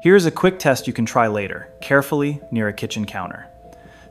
Here's a quick test you can try later, carefully near a kitchen counter.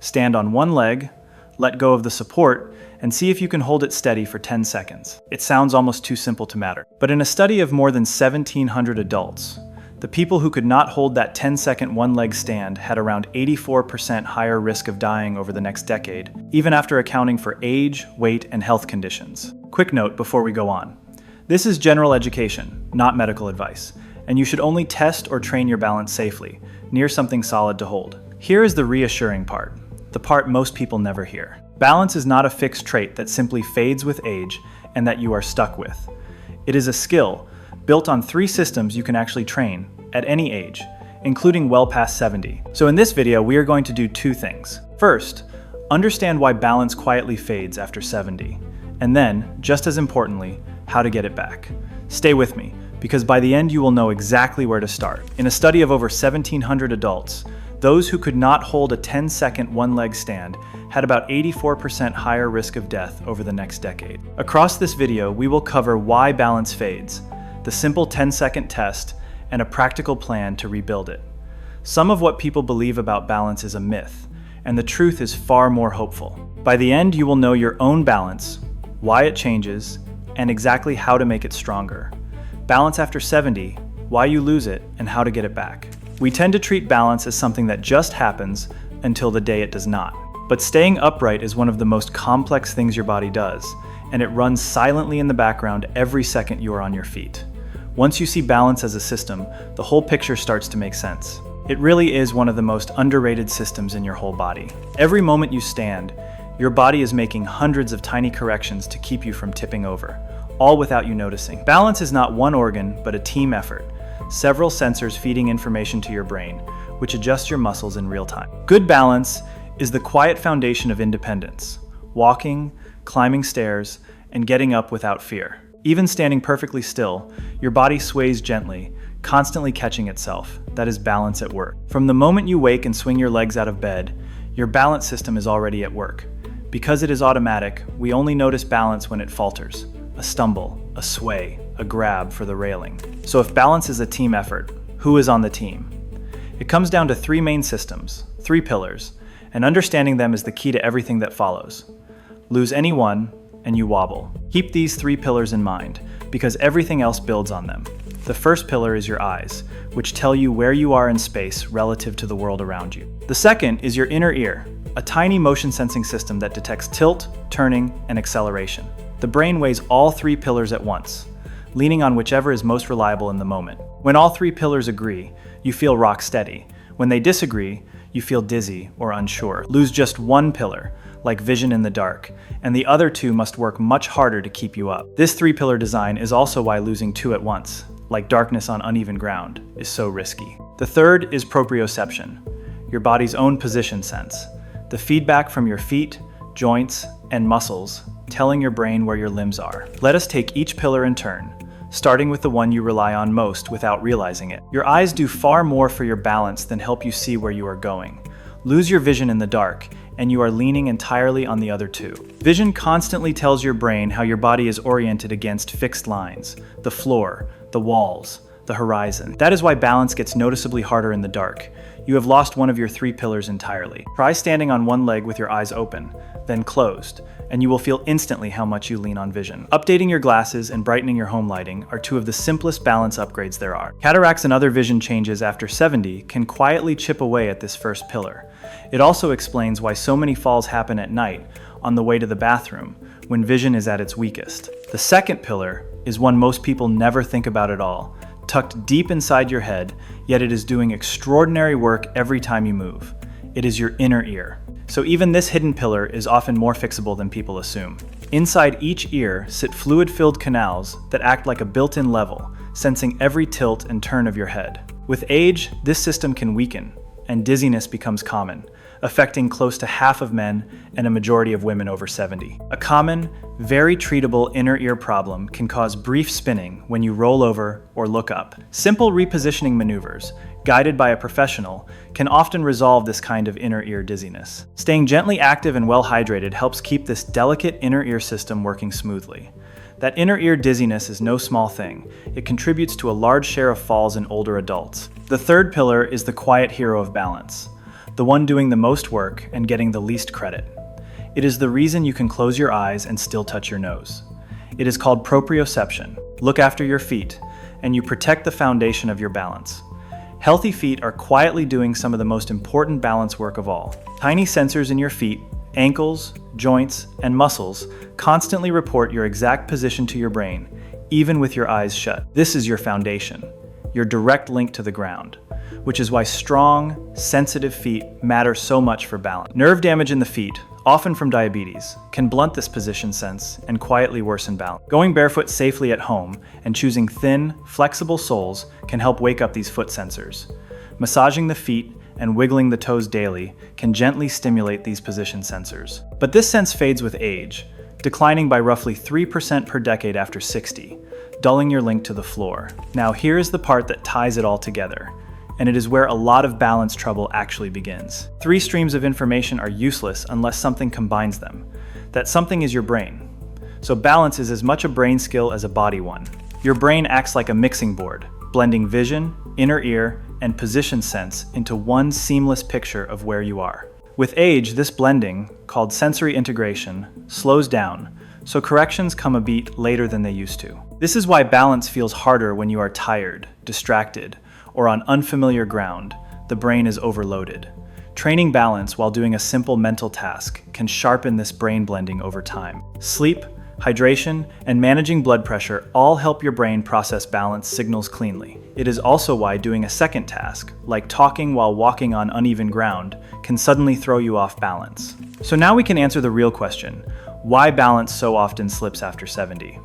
Stand on one leg, let go of the support, and see if you can hold it steady for 10 seconds. It sounds almost too simple to matter. But in a study of more than 1,700 adults, the people who could not hold that 10-second one-leg stand had around 84% higher risk of dying over the next decade, even after accounting for age, weight, and health conditions. Quick note before we go on. This is general education, not medical advice, and you should only test or train your balance safely, near something solid to hold. Here is the reassuring part, the part most people never hear. Balance is not a fixed trait that simply fades with age and that you are stuck with. It is a skill built on 3 systems you can actually train at any age, including well past 70. So in this video, we are going to do 2 things. First, understand why balance quietly fades after 70. And then, just as importantly, how to get it back. Stay with me, because by the end you will know exactly where to start. In a study of over 1,700 adults, those who could not hold a 10-second one-leg stand had about 84% higher risk of death over the next decade. Across this video, we will cover why balance fades, the simple 10-second test, and a practical plan to rebuild it. Some of what people believe about balance is a myth, and the truth is far more hopeful. By the end, you will know your own balance, why it changes, and exactly how to make it stronger. Balance after 70, why you lose it, and how to get it back. We tend to treat balance as something that just happens until the day it does not. But staying upright is one of the most complex things your body does, and it runs silently in the background every second you are on your feet. Once you see balance as a system, the whole picture starts to make sense. It really is one of the most underrated systems in your whole body. Every moment you stand, your body is making hundreds of tiny corrections to keep you from tipping over, all without you noticing. Balance is not one organ, but a team effort. Several sensors feeding information to your brain, which adjusts your muscles in real time. Good balance is the quiet foundation of independence. Walking, climbing stairs, and getting up without fear. Even standing perfectly still, your body sways gently, constantly catching itself. That is balance at work. From the moment you wake and swing your legs out of bed, your balance system is already at work. Because it is automatic, we only notice balance when it falters. A stumble, a sway, a grab for the railing. So if balance is a team effort, who is on the team? It comes down to 3 main systems, 3 pillars, and understanding them is the key to everything that follows. Lose any one, and you wobble. Keep these 3 pillars in mind, because everything else builds on them. The first pillar is your eyes, which tell you where you are in space relative to the world around you. The second is your inner ear, a tiny motion sensing system that detects tilt, turning, and acceleration. The brain weighs all 3 pillars at once, leaning on whichever is most reliable in the moment. When all 3 pillars agree, you feel rock steady. When they disagree, you feel dizzy or unsure. Lose just one pillar, like vision in the dark, and the other 2 must work much harder to keep you up. This 3-pillar design is also why losing 2 at once, like darkness on uneven ground, is so risky. The third is proprioception, your body's own position sense, the feedback from your feet, joints, and muscles, telling your brain where your limbs are. Let us take each pillar in turn, starting with the one you rely on most without realizing it. Your eyes do far more for your balance than help you see where you are going. Lose your vision in the dark, and you are leaning entirely on the other 2. Vision constantly tells your brain how your body is oriented against fixed lines, the floor, the walls, the horizon. That is why balance gets noticeably harder in the dark. You have lost one of your 3 pillars entirely. Try standing on one leg with your eyes open, then closed, and you will feel instantly how much you lean on vision. Updating your glasses and brightening your home lighting are 2 of the simplest balance upgrades there are. Cataracts and other vision changes after 70 can quietly chip away at this first pillar. It also explains why so many falls happen at night on the way to the bathroom, when vision is at its weakest. The second pillar is one most people never think about at all. Tucked deep inside your head, yet it is doing extraordinary work every time you move. It is your inner ear. So even this hidden pillar is often more fixable than people assume. Inside each ear sit fluid-filled canals that act like a built-in level, sensing every tilt and turn of your head. With age, this system can weaken, and dizziness becomes common, affecting close to half of men and a majority of women over 70. A common, very treatable inner ear problem can cause brief spinning when you roll over or look up. Simple repositioning maneuvers, guided by a professional, can often resolve this kind of inner ear dizziness. Staying gently active and well hydrated helps keep this delicate inner ear system working smoothly. That inner ear dizziness is no small thing. It contributes to a large share of falls in older adults. The third pillar is the quiet hero of balance, the one doing the most work and getting the least credit. It is the reason you can close your eyes and still touch your nose. It is called proprioception. Look after your feet, and you protect the foundation of your balance. Healthy feet are quietly doing some of the most important balance work of all. Tiny sensors in your feet, ankles, joints, and muscles constantly report your exact position to your brain, even with your eyes shut. This is your foundation, your direct link to the ground, which is why strong, sensitive feet matter so much for balance. Nerve damage in the feet, often from diabetes, can blunt this position sense and quietly worsen balance. Going barefoot safely at home and choosing thin, flexible soles can help wake up these foot sensors. Massaging the feet and wiggling the toes daily can gently stimulate these position sensors. But this sense fades with age, declining by roughly 3% per decade after 60, dulling your link to the floor. Now here's the part that ties it all together, and it is where a lot of balance trouble actually begins. 3 streams of information are useless unless something combines them. That something is your brain. So balance is as much a brain skill as a body one. Your brain acts like a mixing board, blending vision, inner ear, and position sense into one seamless picture of where you are. With age, this blending, called sensory integration, slows down, so corrections come a beat later than they used to. This is why balance feels harder when you are tired, distracted, or on unfamiliar ground. The brain is overloaded. Training balance while doing a simple mental task can sharpen this brain blending over time. Sleep, hydration, and managing blood pressure all help your brain process balance signals cleanly. It is also why doing a second task, like talking while walking on uneven ground, can suddenly throw you off balance. So now we can answer the real question: why balance so often slips after 70?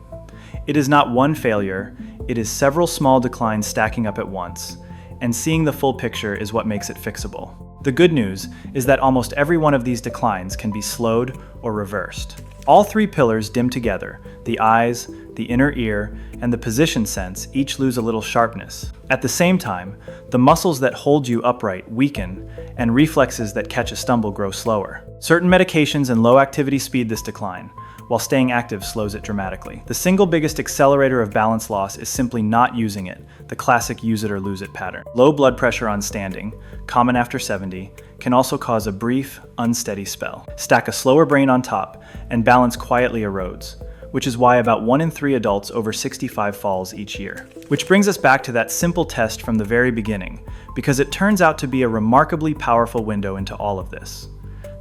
It is not one failure, it is several small declines stacking up at once, and seeing the full picture is what makes it fixable. The good news is that almost every one of these declines can be slowed or reversed. All 3 pillars dim together: the eyes, the inner ear, and the position sense each lose a little sharpness. At the same time, the muscles that hold you upright weaken, and reflexes that catch a stumble grow slower. Certain medications and low activity speed this decline, while staying active slows it dramatically. The single biggest accelerator of balance loss is simply not using it, the classic use it or lose it pattern. Low blood pressure on standing, common after 70, can also cause a brief, unsteady spell. Stack a slower brain on top, and balance quietly erodes, which is why about 1 in 3 adults over 65 falls each year. Which brings us back to that simple test from the very beginning, because it turns out to be a remarkably powerful window into all of this.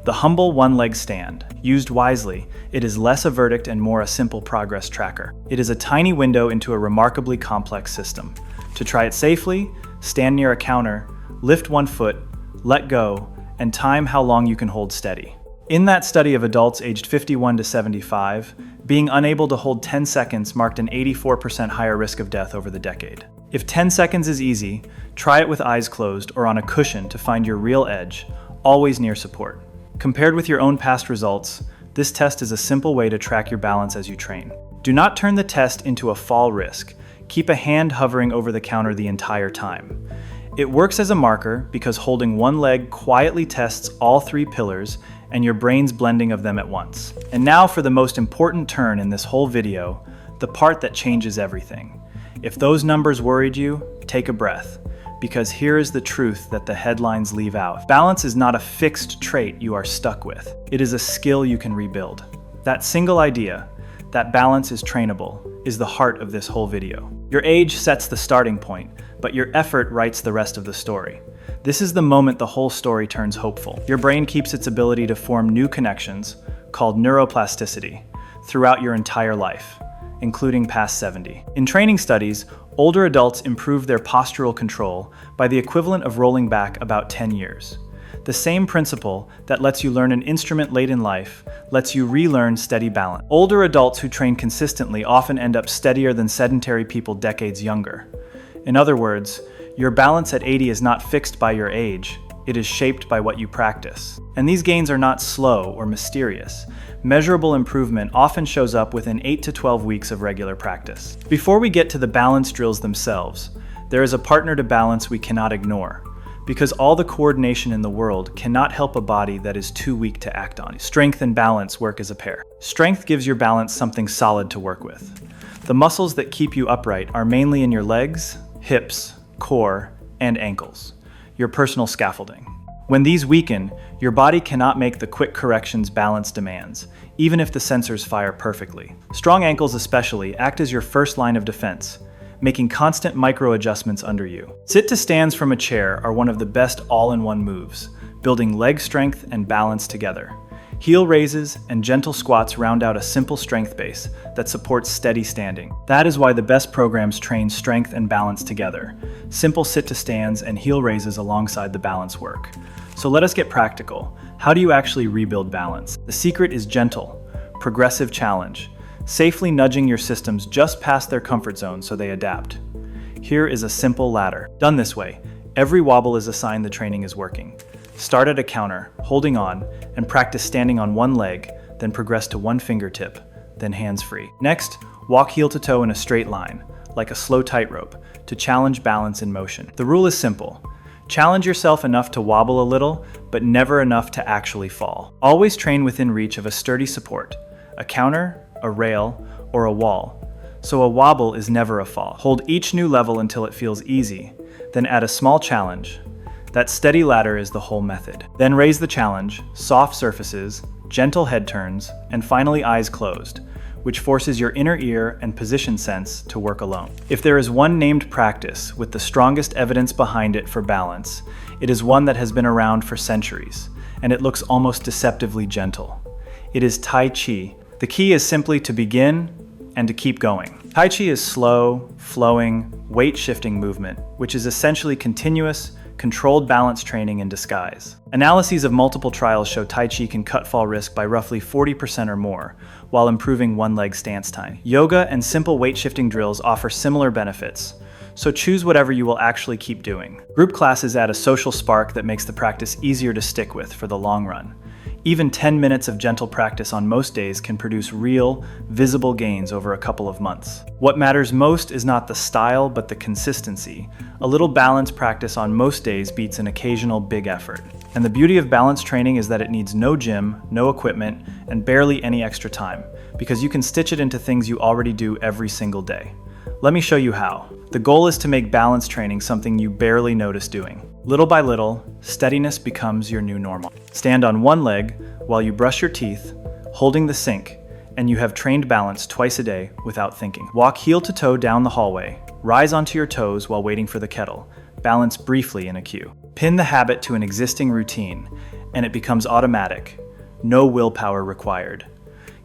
The humble one-leg stand. Used wisely, it is less a verdict and more a simple progress tracker. It is a tiny window into a remarkably complex system. To try it safely, stand near a counter, lift 1 foot, let go, and time how long you can hold steady. In that study of adults aged 51 to 75, being unable to hold 10 seconds marked an 84% higher risk of death over the decade. If 10 seconds is easy, try it with eyes closed or on a cushion to find your real edge, always near support. Compared with your own past results, this test is a simple way to track your balance as you train. Do not turn the test into a fall risk. Keep a hand hovering over the counter the entire time. It works as a marker because holding one leg quietly tests all 3 pillars and your brain's blending of them at once. And now for the most important turn in this whole video, the part that changes everything. If those numbers worried you, take a breath, because here is the truth that the headlines leave out. Balance is not a fixed trait you are stuck with. It is a skill you can rebuild. That single idea, that balance is trainable, is the heart of this whole video. Your age sets the starting point, but your effort writes the rest of the story. This is the moment the whole story turns hopeful. Your brain keeps its ability to form new connections, called neuroplasticity, throughout your entire life, including past 70. In training studies, older adults improve their postural control by the equivalent of rolling back about 10 years. The same principle that lets you learn an instrument late in life lets you relearn steady balance. Older adults who train consistently often end up steadier than sedentary people decades younger. In other words, your balance at 80 is not fixed by your age, it is shaped by what you practice. And these gains are not slow or mysterious. Measurable improvement often shows up within 8 to 12 weeks of regular practice. Before we get to the balance drills themselves, there is a partner to balance we cannot ignore, because all the coordination in the world cannot help a body that is too weak to act on. Strength and balance work as a pair. Strength gives your balance something solid to work with. The muscles that keep you upright are mainly in your legs, hips, core, and ankles, your personal scaffolding. When these weaken, your body cannot make the quick corrections balance demands, even if the sensors fire perfectly. Strong ankles especially act as your first line of defense, making constant micro-adjustments under you. Sit-to-stands from a chair are one of the best all-in-one moves, building leg strength and balance together. Heel raises and gentle squats round out a simple strength base that supports steady standing. That is why the best programs train strength and balance together. Simple sit-to-stands and heel raises alongside the balance work. So let us get practical. How do you actually rebuild balance? The secret is gentle, progressive challenge, safely nudging your systems just past their comfort zone so they adapt. Here is a simple ladder. Done this way, every wobble is a sign the training is working. Start at a counter, holding on, and practice standing on one leg, then progress to one fingertip, then hands-free. Next, walk heel to toe in a straight line, like a slow tightrope, to challenge balance in motion. The rule is simple. Challenge yourself enough to wobble a little, but never enough to actually fall. Always train within reach of a sturdy support, a counter, a rail, or a wall, so a wobble is never a fall. Hold each new level until it feels easy, then add a small challenge. That steady ladder is the whole method. Then raise the challenge, soft surfaces, gentle head turns, and finally eyes closed, which forces your inner ear and position sense to work alone. If there is one named practice with the strongest evidence behind it for balance, it is one that has been around for centuries, and it looks almost deceptively gentle. It is Tai Chi. The key is simply to begin and to keep going. Tai Chi is slow, flowing, weight-shifting movement, which is essentially continuous, controlled balance training in disguise. Analyses of multiple trials show Tai Chi can cut fall risk by roughly 40% or more, while improving one-leg stance time. Yoga and simple weight-shifting drills offer similar benefits, so choose whatever you will actually keep doing. Group classes add a social spark that makes the practice easier to stick with for the long run. Even 10 minutes of gentle practice on most days can produce real, visible gains over a couple of months. What matters most is not the style, but the consistency. A little balance practice on most days beats an occasional big effort. And the beauty of balance training is that it needs no gym, no equipment, and barely any extra time, because you can stitch it into things you already do every single day. Let me show you how. The goal is to make balance training something you barely notice doing. Little by little, steadiness becomes your new normal. Stand on one leg while you brush your teeth, holding the sink, and you have trained balance twice a day without thinking. Walk heel to toe down the hallway, rise onto your toes while waiting for the kettle, balance briefly in a queue. Pin the habit to an existing routine, and it becomes automatic. No willpower required.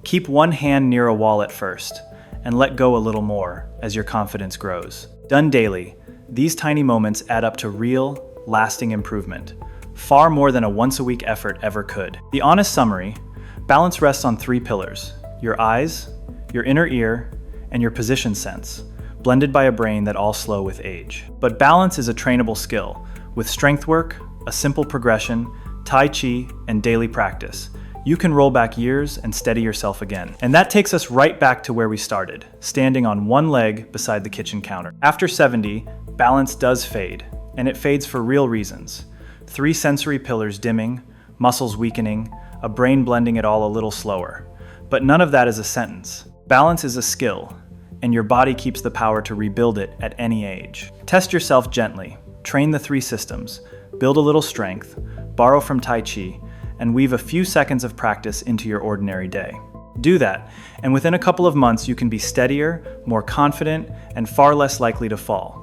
Keep one hand near a wall at first, and let go a little more as your confidence grows. Done daily, these tiny moments add up to real, lasting improvement, far more than a once-a-week effort ever could. The honest summary: balance rests on three pillars: your eyes, your inner ear, and your position sense, blended by a brain that all slow with age. But balance is a trainable skill. With strength work, a simple progression, Tai Chi, and daily practice, you can roll back years and steady yourself again. And that takes us right back to where we started, standing on one leg beside the kitchen counter. After 70, balance does fade, and it fades for real reasons. 3 sensory pillars dimming, muscles weakening, a brain blending it all a little slower. But none of that is a sentence. Balance is a skill, and your body keeps the power to rebuild it at any age. Test yourself gently, train the 3 systems, build a little strength, borrow from Tai Chi, and weave a few seconds of practice into your ordinary day. Do that, and within a couple of months you can be steadier, more confident, and far less likely to fall.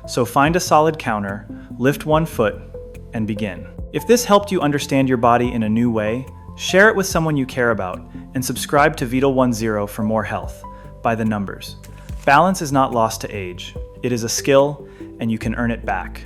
So find a solid counter, lift one foot, and begin. If this helped you understand your body in a new way, share it with someone you care about, and subscribe to Vital10 for more health, by the numbers. Balance is not lost to age. It is a skill, and you can earn it back.